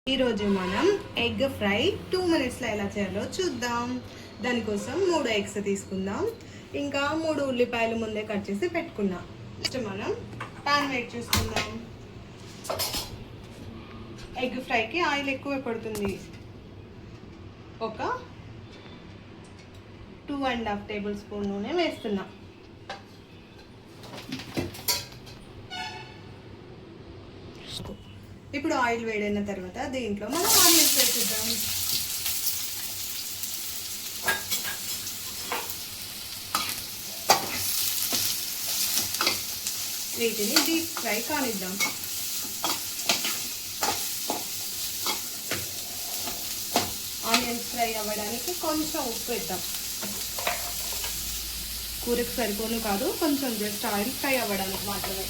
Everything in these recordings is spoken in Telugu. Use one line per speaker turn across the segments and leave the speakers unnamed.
ఈరోజు మనం ఎగ్ ఫ్రై 2 మినిట్స్లో ఎలా చేయాలో చూద్దాం. దానికోసం 3 ఎగ్స్ తీసుకుందాం. ఇంకా 3 ఉల్లిపాయలు ముందే కట్ చేసి పెట్టుకుందాం. నెక్స్ట్ మనం పాన్ వెయిట్ చేసుకుందాం. ఎగ్ ఫ్రైకి ఆయిల్ ఎక్కువ పడుతుంది. ఒక 2.5 టేబుల్ స్పూన్ నూనె వేస్తున్నాం. ఇప్పుడు ఆయిల్ వేడైన తర్వాత దీంట్లో మనం ఆనియన్స్ వేసుద్దాం. వీటిని డీప్ ఫ్రై కానిద్దాం. ఆనియన్స్ ఫ్రై అవ్వడానికి కొంచెం ఉప్పు వేద్దాం. కూరకు సరిపోను కాదు, కొంచెం జస్ట్ ఆయిల్ ఫ్రై అవ్వడానికి మాత్రమే.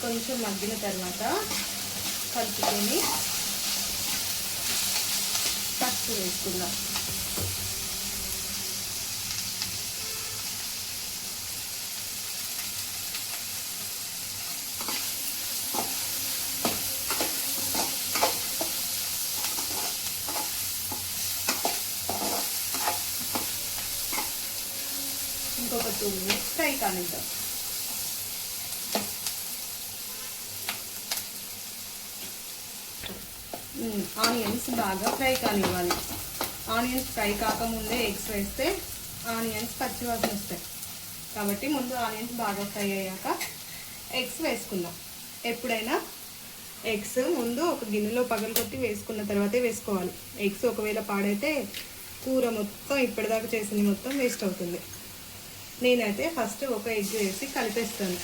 కొంచెం మగ్గిన తర్వాత కలుపుకొని పసుపు వేసుకుందాం. ఇంకొక 2 మినిట్స్ ఫ్రై కానిద్దాం. ఆనియన్స్ బాగా ఫ్రై కానివ్వాలి. ఆనియన్స్ ఫ్రై కాకముందే ఎగ్స్ వేస్తే ఆనియన్స్ పచ్చివాసన వస్తాయి. కాబట్టి ముందు ఆనియన్స్ బాగా ఫ్రై అయ్యాక ఎగ్స్ వేసుకుందాం. ఎప్పుడైనా ఎగ్స్ ముందు ఒక గిన్నెలో పగలగొట్టి వేసుకున్న తర్వాతే వేసుకోవాలి. ఎగ్స్ ఒకవేళ పాడైతే కూర మొత్తం ఇప్పటిదాకా చేసింది మొత్తం వేస్ట్ అవుతుంది. నేనైతే ఫస్ట్ ఒక ఎగ్ వేసి కలిపేస్తాను.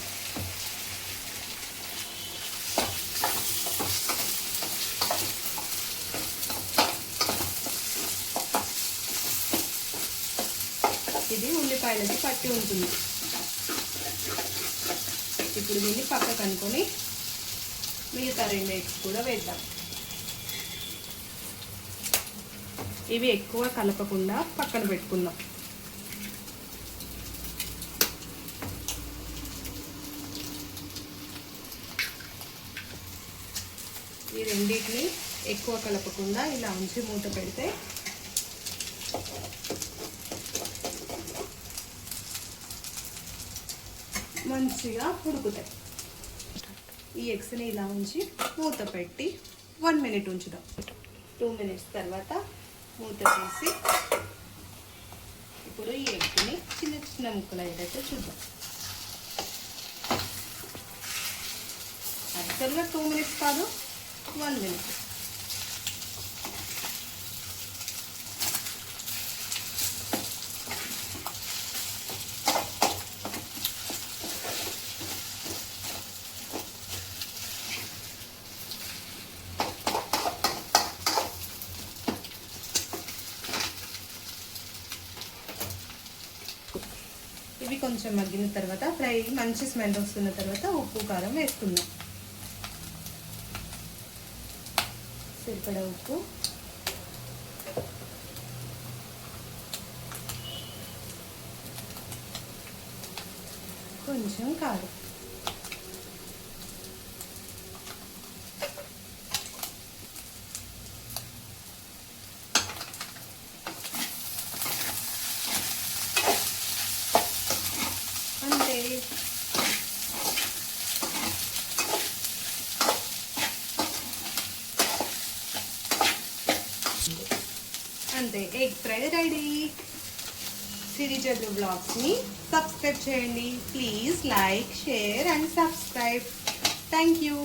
ఇది ఉల్లిపాయలకి పట్టి ఉంటుంది. ఇప్పుడు దీన్ని పక్కకు అనుకొని మిగతా 2 ఎగ్స్ కూడా వేద్దాం. ఇవి ఎక్కువ కలపకుండా పక్కన పెట్టుకుందాం. ఈ రెండింటిని ఎక్కువ కలపకుండా ఇలా ఉంచి మూత పెడితే మంచిగా ఉడుకుతాయి. ఈ ఎగ్స్ని ఇలా ఉంచి మూత పెట్టి 1 మినిట్ ఉంచుదాం. 2 మినిట్స్ తర్వాత మూత తీసి ఇప్పుడు ఈ ఎగ్ని చిన్న చిన్న ముక్కలు అయ్యేటట్టు చూద్దాం. యాక్చువల్గా 2 మినిట్స్ కాదు, 1 మినిట్. ఇవి కొంచెం మగ్గిన తర్వాత ఫ్రై మంచి స్మెల్ వస్తున్న తర్వాత ఉప్పు కారం వేసుకుందాం. సరిపడా ఉప్పు, కొంచెం కారం, అంతే ఎగ్ ఫ్రై రెడీ. సిరిజల్లు బ్లాగ్స్ని సబ్స్క్రైబ్ చేయండి. Please like, share and subscribe. Thank you.